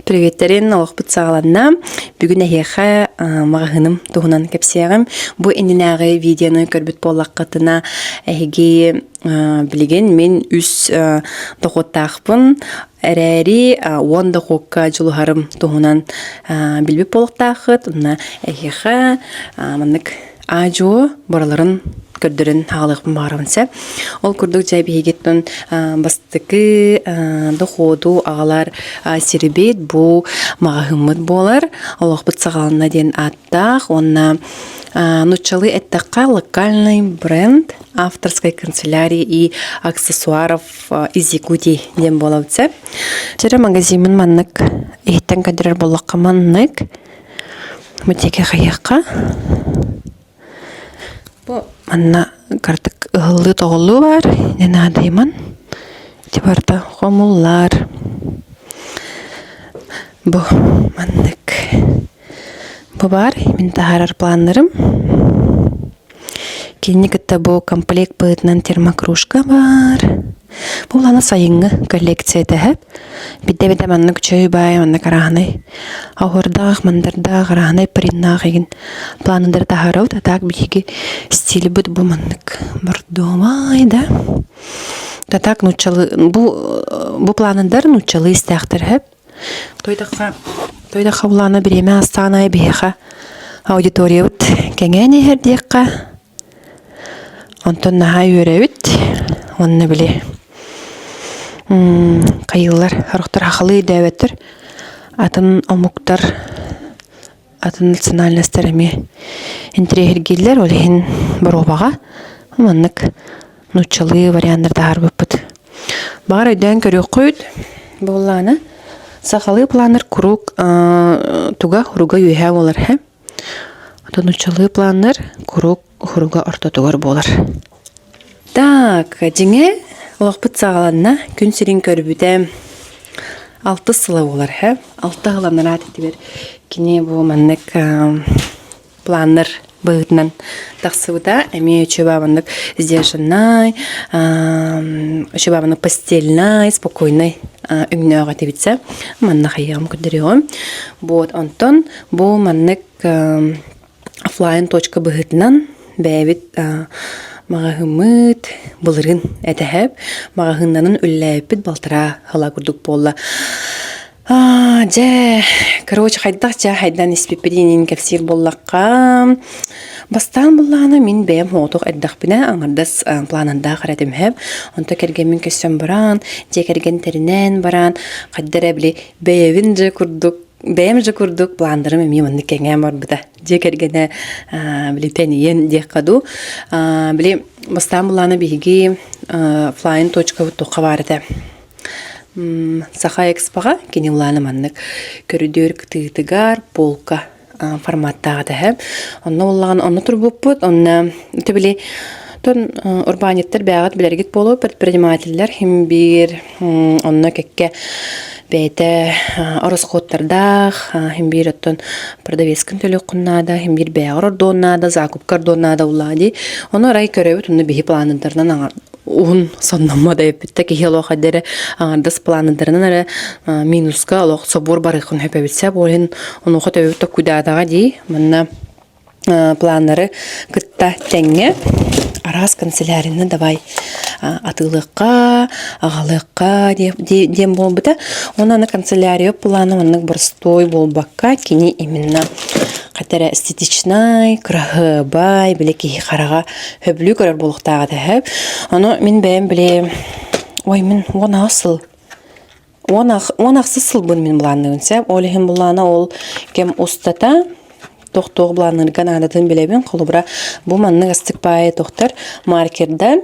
Приветтерин олохпут сагаланна. Бүгүн эхе магыным тугунан кепсиягым. Бу эндинагы видеоны көрбүт боллаккатына эхиги билеген мен үс тохоттахпын. Эрери 10 дохокка жулухарым тугунан билбип болуктахыт. Уна эхе мандык ажо бораларын көрдөрүн хаалыгын барымса. Ол курдук жайбы хегеттен бастыкы доходу агалар сирбет бу магымыт болар. Олохбут сагалына ден аттах. Онна нучалы эттакка локальный бренд авторской канцелярии и аксессуаров из Якутии ден болавца. Жара магазинын маннык эйттен кадрар боллакка маннык. Мутеке хаякка. Манна картык ылы тоголу бар, нена дайман. Тибарда хомуллар. Бу маннык. Бу бар, мен тахарар планнарым. Кинникетте бу комплект быытынан термокружка бар. Бу лана сайынгы коллекция тәһәп. Бидде маннык чөй бай, маннык арахнай. Ахырдах, мандардах, арахнай приннах еген. Планындар тахарау, татак биһиги стиль быт бу маннык. Бордомай, да? Татак нучалы, бу планындар нучалы истяхтар хэп. Тойдаха булана биреме астанай биха. Аудитория бут кеңәне herдекка. Онтон наха үйрәүт. Онны биле. Кайыллар, харухтар хахалы дәвәттер. Атын омуктар, атын национальностарыми интерьергиллер олихин баробаға. Маннык нучалы варианттар дағар бүппіт. Бағар өйден көрі қойд. Болланы сақалы планыр круг туға хуруга үйәу олар. Атын нучалы планыр круг хуруга орта туғар болар. Так, жеңе олақпыт сағаланна күн сирин көрбүдә 6 сылы олар. 6 ғыламнар атыты бер. Кене бұл маннык планыр бұғытынан тақсыуда. Әме өчөба маннык сдержаннай, өчөба маннык постельнай, спокойнай үңні оға тебітсе. Манна қайығым күдіріғым. Бұл онтон бұл маннык офлайн точка бұғытынан бәйбіт магahımıt bulurun etehep magahındanın ülləpit baltıra hala kurduk bolla. Короче, хайдан испепединин кефсир боллаққа. Бастан болланы мен бәйім хоғытуқ әддақ біне аңырдас планында қарадым хеп. Онта кергенмен көссен баран, же керген терінен баран, қаддара біле бәйівін же күрдік. Бәйім же күрдік пландырым әме манны кәңәм бар бұда. Же кергені біле тәнейен дек қаду. Біле бастан болланы бейге флайн точка тұққа барды. Саха экспаға кені ұланы маннык көрідер күтігітігар полка форматтағы да. Онна ұллаған онны тұр бұппыт. Онна өті біле урбанеттер бәғат білергет болу предпринимательлер хим бір онна кәкке бәйті орыс қоттардақ хим бір оттон продавескін төлі құннада хим бір бәғыр ордоннада закупкар доннада ұлады. Оны рай көребіт онны бейі планындарынан аңар уын соннамада епітті кехел оқадері аңардас планындарынан әрі минуска олық собор барықын хөпәбітсе болын оны оқыт өбітті күдадаға дей мұнна планары күтті тәңе арас канцелярияны давай атылыққа, ағалыққа дем бол бұта. Онаны канцелярия планы маннык бұрстой бол баққа кені именно қатары эстетичнай, қырағы бай, біле кейі қараға хөблі көрір болуқтаға да хөп. Оны мен бәйім біле, ой, мен оны асыл. Оны ақсысыл бұн мен бұланы өнсеп. Олығын бұланы ол кем ұстата. Тоқтоғы бұланыр ғанадатын білебін. Қолыбыра бұл манның астық байы тоқтар маркерден.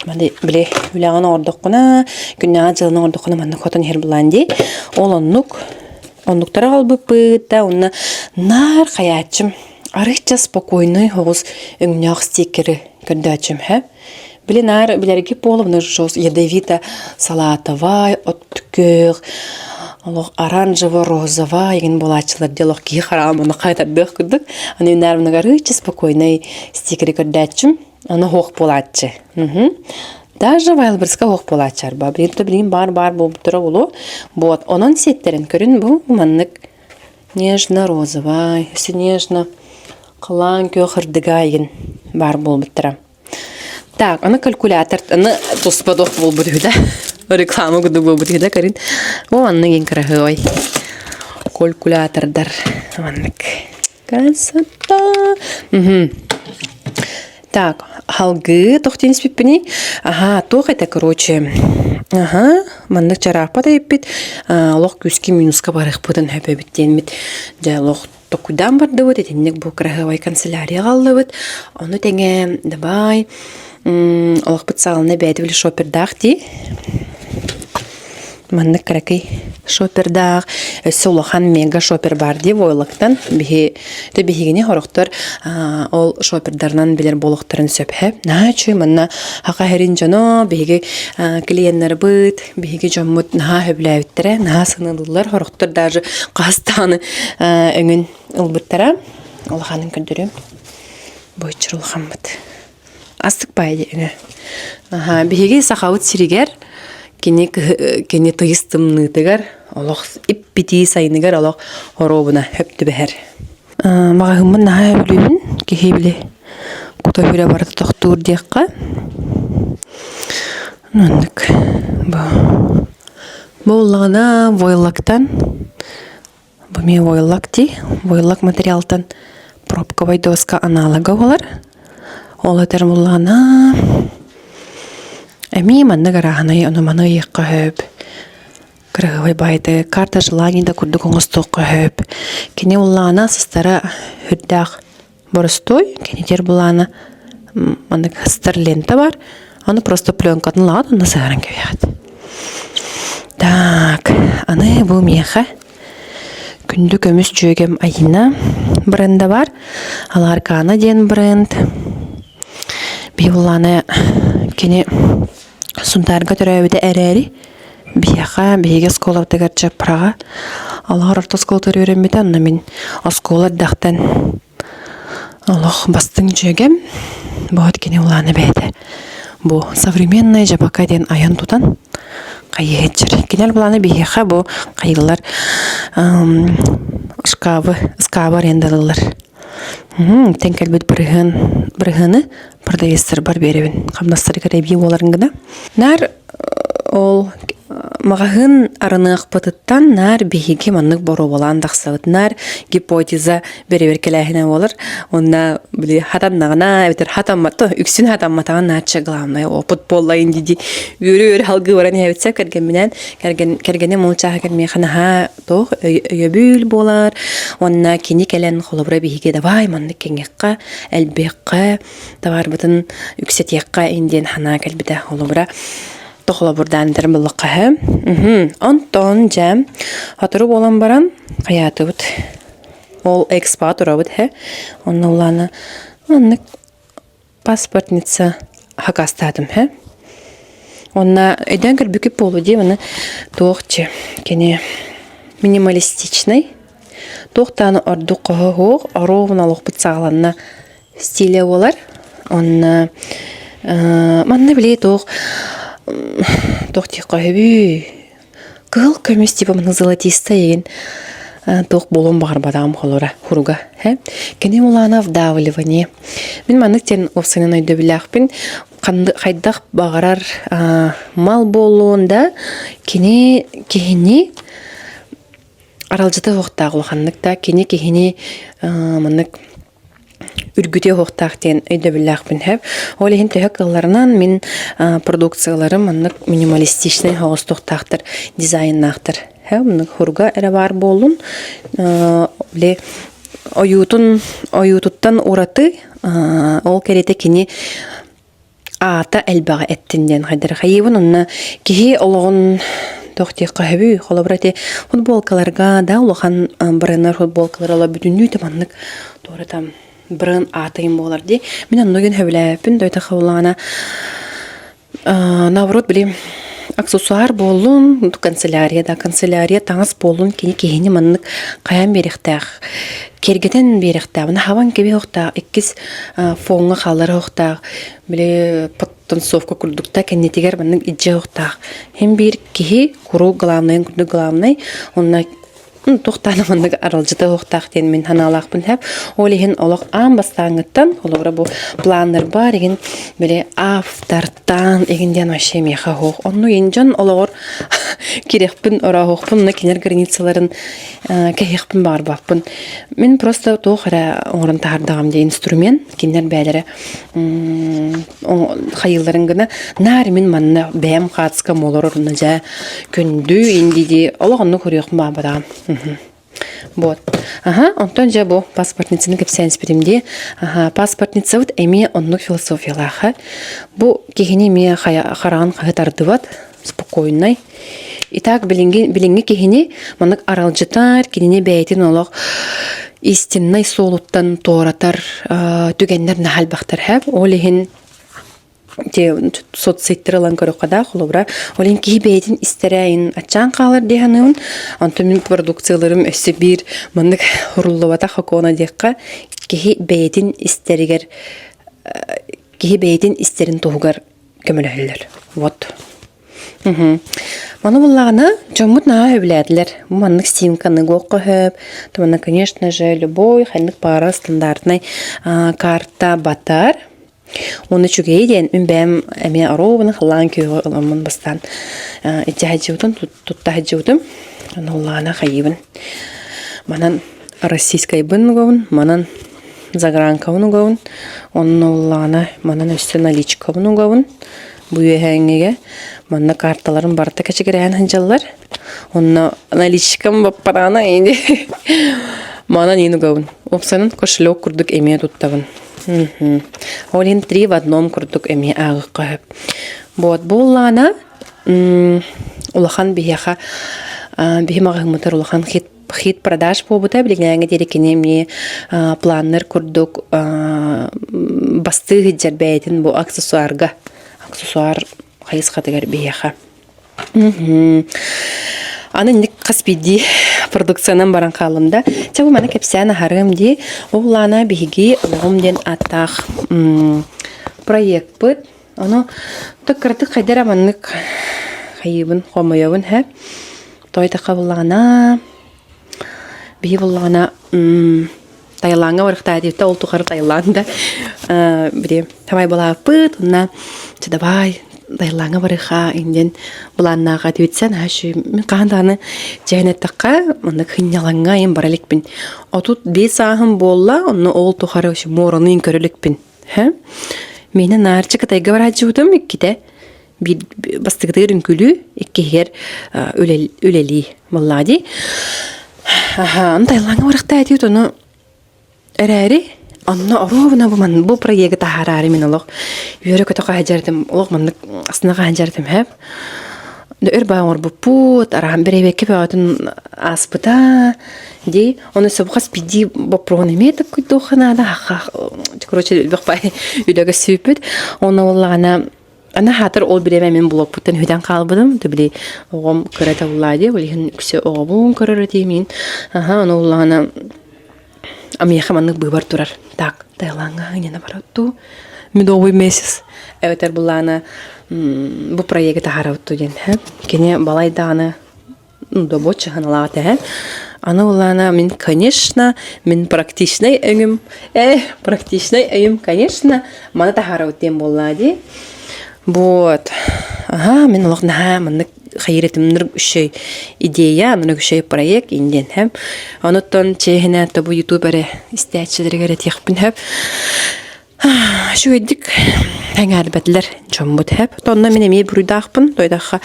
Біле үләғын ордыққына, күннәға жылының ордыққына манның қотын хер бұланды. Ол оннуктары қалбы бұйта, оны нар қаятчым. Арықча спокойный хоғыз үңнәқ стикері көрді әчім. Біле нар білерге болуыныр жоз ядовита салатовай, оттүкөг, оранжево, розово, еген болачылар делок ки харам, оны қайтардық күдік. Аны нәрміні арықча спокойный стикері көрді әчім. Оны хоқ болатчы. Даже Вайлберска ох болачар ба. Билин бар бу тура болу. Вот, онон сеттерин көрүн бу маннык нежно-розовый, нежно кылан көхырдыгайын бар болбуттара. Так, аны калькулятор, аны туспадох болбутуда. Реклама гуду болбутуда, Карин. О, анны ген крахой. Калькулятордар. Аннык. Красота. Так, халгы тохтенис пиппини. Ага, тох это, короче. Ага, маннык чарах пата еппит. Лох күски минуска барых путан хөпе биттенмит. Жа лох токудан барды вот, этеннек бу краховай канцелярия галды вот. Оны теңе, давай. Лох пыцалны бәдвіл шопердах ди. Маннык кракай шопердах. Солохан мега шопер бар ди войлыктан. Бихигіне хорықтар ол шопердарнан білер болықтарын сөпхе. Начы манна хақа херин жано бихиги клиенттер быт, бихиги жоммут наха хөбләвіттері, наха сынылылар хорықтар даже қастаны өңін ұлбыттара. Олханын көндірі бойчыр олхан бұд. Астық байды өңі. Бихиги сақауыт сиригер кені тыйыстымнытыгар олох иппити сайныгар олох хоробуна хөптү бэхэр. Мағahımын наха өбілуін кехебілі кутофире барды тоқтуыр дейққа. Нөндік. Болағына войлактан. Бұме войлак дей. Войлак материалтан пробковай доска аналога олар. Ол өтер болағына әми манны гараханай оны маны еққа хөп. Краховай байды карта желаний да курды коңыстуққа хөп. Кене олағына сыстара хүрдақ борыстой. Кене тер болағына маны хыстар лента бар. Аны просто пленкатын лағад, оны сығаран көвяғад. Так, аны бұл меха. Күнді көміс жөгем айына бренда бар. Аларкана ден бренд. Бей олағына кене Сунтарга төрөбүдө эрери бияха беге сколавдыгар жапрага алар орто сколтор өрөмбүтө анна мен оскола дактан алох бастың жөгем бот кене уланы бейде бу современный жапака ден аян тутан кайыгычыр кинел буланы бияха бу кайылар скабы рендалылар тенкелбет біргіні продавестер бар беребін. Қамнастары кәребей оларын гына. Нар ол мағағын арыны ақпатыттан нар бейге маннық бору болан дақсауыт. Нар гипотеза беребер келәхіне олар. Онна біле хатаннағына, әбетер үксін хатанматаған нарчы ғылауынай. Опыт болайын деді. Өрі халғы баран әбетсә кәргенменен кәргене мұлчаға кәрмейханаға тоқ өйөбіл болар. Онна кені кәлән қолыбыра бейге давай маннық кәңеққа, әлбеққа, тавар бұтын үксетеққа инден хана кәлбіді қолыбыра. Тоқла бурдан дәрім бұлыққа. Онтон жәм атыру болан баран қаяты бұд. Ол экспат ұра бұд. Онна ұланы паспортница хақастадым. Онна өйден кірбікіп болу де, оны тоқчы кені минималистичный. Тоқтаны орду қоғы хоқ, оровын алық бұд сағаланына стиле олар. Онна манны біле тоқ тоқтиққа өбі қыл көмес типа мұны золотиста еген тоқ болон бағыр бадағым қолыра құруға. Кені оланы вдавыливане. Мен манықтен опсанын өйді біләқпен қайдақ бағарар мал болуында кені аралжыты оқтағы олғандықта кені манық үргüте хоқтақтен өйді біләқпін әп. Ол ең төхі қыларынан мен продукцияларым маннық минималистичный хоғыз тоқтақтыр, дизайннақтыр. Мұнық хұрға әрі бар болын. Ойутуттан ораты ол кәреті кені ата әлбаға әттінден қайдыр. Қайыбын онына кеге олығын тоқтиққа өбі қолабыраты футболкаларға да олыған бірінар футболкалар ола бүтінүй таманнық тоғыратам. Бірін атайым болар де. Мен анноген хөбіләпін дөйті қаулағана наоборот білем аксессуар болун канцелярия таңыз болун кені маннық қаян беріқтәқ кергетен беріқтәқ мына хаван кебе оқтақ иккіз фонға қалары оқтақ біле совка курдукта кеннетигер маннык ижже оқтақ. Хем бир кихи куру главный, курдук главный, онна тухтаны маннык аралжыты оқтақ ден мен ханалақпын хәп. Олихин олақ ан бастаңыттан, олығыра бұл планнер бар, еген біле автортан, егенден ваше меха хоқ. Онну енжан олығыр керекпін, ора хоқпын, кенер границаларын кәйекпін бар бақпын. Мен просто тоқыра оңырын тағардағым де инструмент, кенер бәлері қайыларын гына, нәрі мен манна бәм қатысқам олар орына жа күнді ендейді, олығынны көріқпін ба бадағым. Вот. Онтон жа бу паспортницаны кепсәнс биримде. Паспортница вот эми оннук философиялаха. Бу кехини ми хараган хатардыват, спокойный. Итак, билинги кехини манык аралжытар, кинине бәйтин олог истинный солуттан торатар, түгеннер нахал бактар хәп. Олихин те соцсеттерлан көрөкада холобра олин ки бейдин истерәйин ачан калыр дегенен антон мен продукцияларым өсө бир мындык хуруллабата хакона декка ки бейдин истеригер ки бейдин истерин тугар көмөлөлөр вот Мана буллагына жомут на өбләдләр. Маннык симканы гоккып, томана конечно же любой хәнник пара стандартный карта батар. Оны чугейден мен бәм әме аровын хлан көй аламын бастан. Иҗаҗутын туттаҗутым. Аналлана хайыбын. Манан российская бынгын, манан загранкавын гын, онноллана манан өстө наличкавын гын. Бу яңеге манна карталарын барта кечигерән ханҗаллар. Онна наличкам бапарана инде. Манан ины гын. Опсанын кошелек курдык эме туттабын. Олин 3 в одном курдук эми агыкып. Вот буллана улахан бияха бихимагымтар улахан хит продаж побута билгәнгә дирекене ми планнер курдук басты җәрбәйтен бу аксессуар хайс хатыгар бияха. Аны ник каспиди продукциянан баран калымда. Чабу мана кепсәне харым ди, уллана биги ломден атах проект бит. Аны токырты кайдара маннык хайыбын хомоябын һәп. Тойта кабыллана. Биги буллана Таиландга барыкта дипта ул тугар Таиландда. Бире тамай бала бит, унна чадабай Таиландга барыха инден буланнага дитсән хашы мен канданы җәнәттәккә монда хиняланга ем баралекпин. Отут 5 ахым болла, онны ол тухары шу моронын көрөлекпин. Һә? Менә нарчык тайга бара җудым икките. Bir bastıkların külü ikkihер öleli vallahi. Taylanga varıqta ediyor onu. Erəri anna arovna bu proyekte harari min Allah. Yürü kötü qajardım. Allah manlık aslında qajardım hep. Dör bağır bu put aram berebe kebadın aspıta di onu sabıqas pidi bu pronemet kuyduğuna da короче бақпай үйдегі сөйпіт. Оны олағына Ana hatır ol bireme men blog putten hüden kalbıdım. Tübli oğum kırata ulladı. Olihin küse oğum kırarı demin. Onu ullağına amiyakı manlık bıbar durar. Tak, Taylanga yine barattu. Медовый месяц. Evet bullağına bu proyekte haravuttu den. Kene balayda добоча ханалата. Она уllağına мен, конечно, мен практичный öğüm, конечно, мана да haravuttem bolлади. Вот. Мен олғына маннык хайретимнер үшөй идея, аны үшөй проект инден һәм. Оныттан чехине табу ютубере истәчиләргә текпин һәм. Шу эдик тәңәрбәтләр җомбут һәм. Тонна мен эми бурдакпын, тойдакка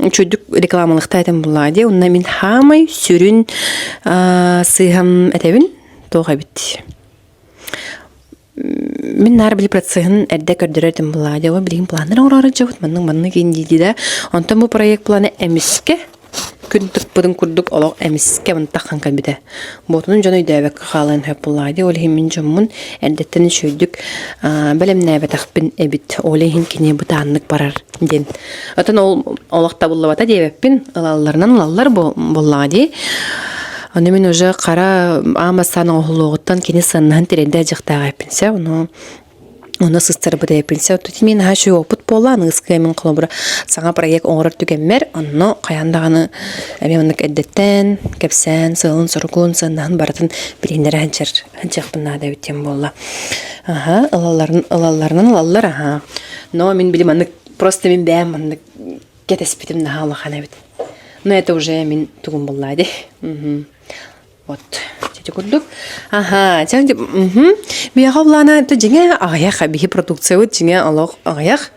чөдүк рекламалыкта әйтем булады. Унна мен хамай сүрүн сыйгам әтәбин тога бит. Мен нар били процессын әрдә көрдөрдем булады. Ва билген планнар орары жабыт манның кендиди да. Онтан бу проект планы эмиске күндүк будын курдук олог эмиске мен таккан кабиде. Ботунун жана үйдөбөк халын хеп булады. Ол химин жомун әрдәттен шөйдүк белемне бетакпин эбит. Олехин кине бутаннык барар ден. Отан ол олакта буллабата дебеппин. Алаллар булады. Аны мен уже қара амасаны оғылуғыттан кені сыннан теренде жықтаға әпінсе, оны Оны сыстыр бу депилсе, тут мен хашы опыт болан ыскы мен кылыбыр. Саңа проект оңор түгенмер, онно каяндаганы эменик эддеттен, кепсен, сылын сургун сындан бартын билендер ханчакпына да өтем болла. Ага, алаллар, ага. Но мен билим аны просто мен бәм аны кетеспитим на халы хана бит. Но это уже мен тугун боллайды. Вот. Курдук. Ага, жаң бияга булана то жеңе аяк хабихи продукция вот жеңе алак аяк.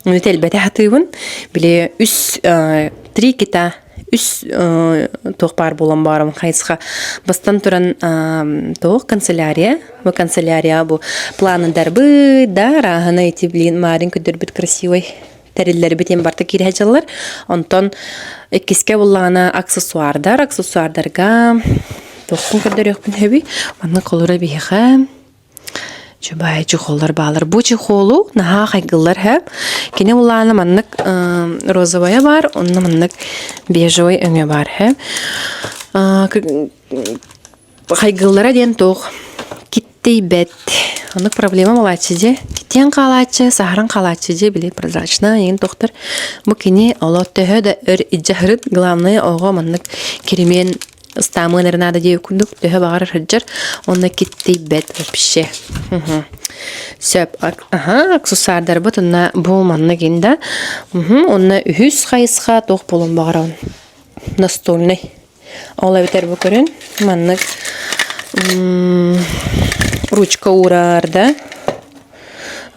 Уни телбете хатыбын. Биле 3 кита 3 тохпар болан барым хайсха. Бастан туран тох канцелярия. Бу канцелярия бу планы дарбы да рахана ити билин марин көдөр бит красивый. Тәрелләр битен барта кирәҗәләр. Онтон эккискә булганы аксессуардарга Тоқтың көрдер өкпін әбі, маңның қолыра бейіға. Жубай чухоллар балар. Бу чухолу наха қайгылар әп. Кене ұланы маңның розовая бар, онны маңның бежевой өңе бар әп. Қайгылара ден тоқ. Киттей бәт. Онның проблема малачы де. Киттен қалачы, сахаран қалачы де біле прозрачна. Еген тоқтар. Бұ кене олаттығы да өр иджахырыд. Главное оға маңның керемен стамылар надо дей күндік төһө бағар хыджар онна киттей бет вообще. Сөп аксессуардар бут онна бу манна кенда. Онна үһүс хайысха тоқ болон бағаран настольный. Ола битер бу көрін манна ручка урар да.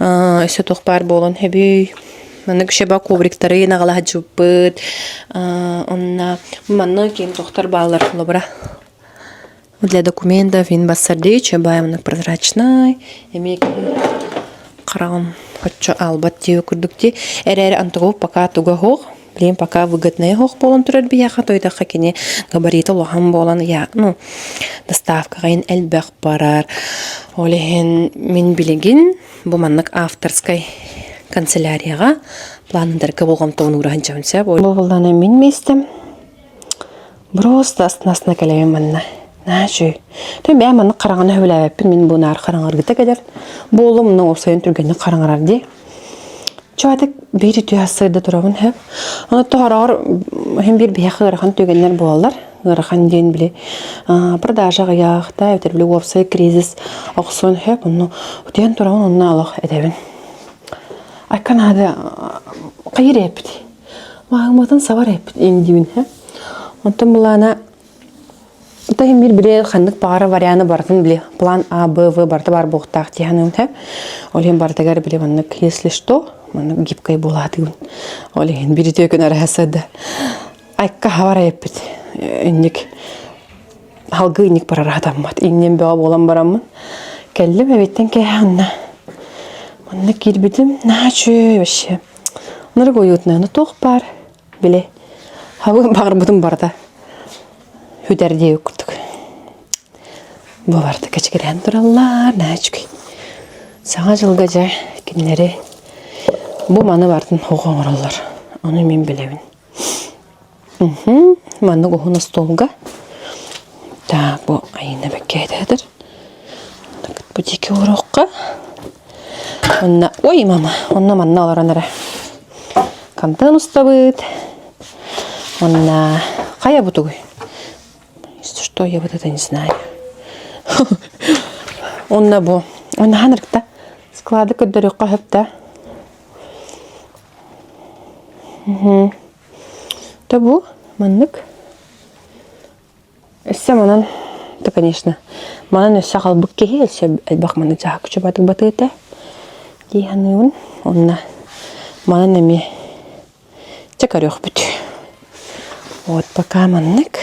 Өсө тоқ бар болон хебүй. Манна кшеба ковриктары нагала жуппыт. Онна манна кем тохтар балар лобра. Для документов ин басарды чеба манна прозрачный. Эмек карам хоччо албат дию курдукти. Эрер антогов пока тугахох. Блин пока выгодный хох болон турар бияха тойда хакене габариты лохам болон я. Ну доставка гайын элбек барар. Олеген мен билеген бу маннык авторской канцелярияға пландарга болған тоғын ұраған жауынса. Болғылдана мен местім. Просто астынасына кәлемін манна. Нәжі. Төн бәй манны қараңаны өләвәппін. Мен бұны ар қараңарғыта кәдер. Болы мұның осайын түргені қараңарар де. Чуатық бейді түйасырды тұрабын әп. Оны тұғарағыр hem bir бияқы ғырған төгенлер болалар. Ғырған ден біле. Продажаға яқта, өтер біле уапсай кризис оқсын әп. Оны өтен тұрабын онына алақ әдәбін. Айкан ады қайыр әпіді. Мағыматын савар әпіді еңдеймін. Онтын бұлана Тахим bir bile xandık bağırı varyanı bartın bile план А, Б, В барты бар боқтақ тияның тәп. Олен бартагар бile маннык если что, маннык гибкай болады. Олен bir түйкен арасады. Айкка хавара еппет. Инник халгы инник барар адаммат. Иннен бәа болан барамын. Кәллім әбеттен кәйәнна. Маннык кирбедім. Начы вообще. Ныр қойутна. Тоқ бар. Біле. Хавы бағыр бұдым барда. Хүдәрде өкірдік. Бұл барды кәчігерен тұралар, нәчкей. Саңа жылға жай кенлері. Бұл маны бардың оған оралар. Оны мен білемін. Маны оғына столға. Так, бұл айына бәкке әдәдір. Бұл деке ораққа. Ой, мама, онна манна оларан әрі. Кантын ұстабыд. Онна қая бұтығый? Что я вот это не знаю. Он на бо. Он ханрыкта. Склады көддөрөк кахыпта. Табу маннык. Эссе манан, то конечно. Манан өссө калбык кеге элсе элбак маны жак күчө батык батыта. Дияныын онна. Манан эми чакарёк бүт. Вот пока маннык.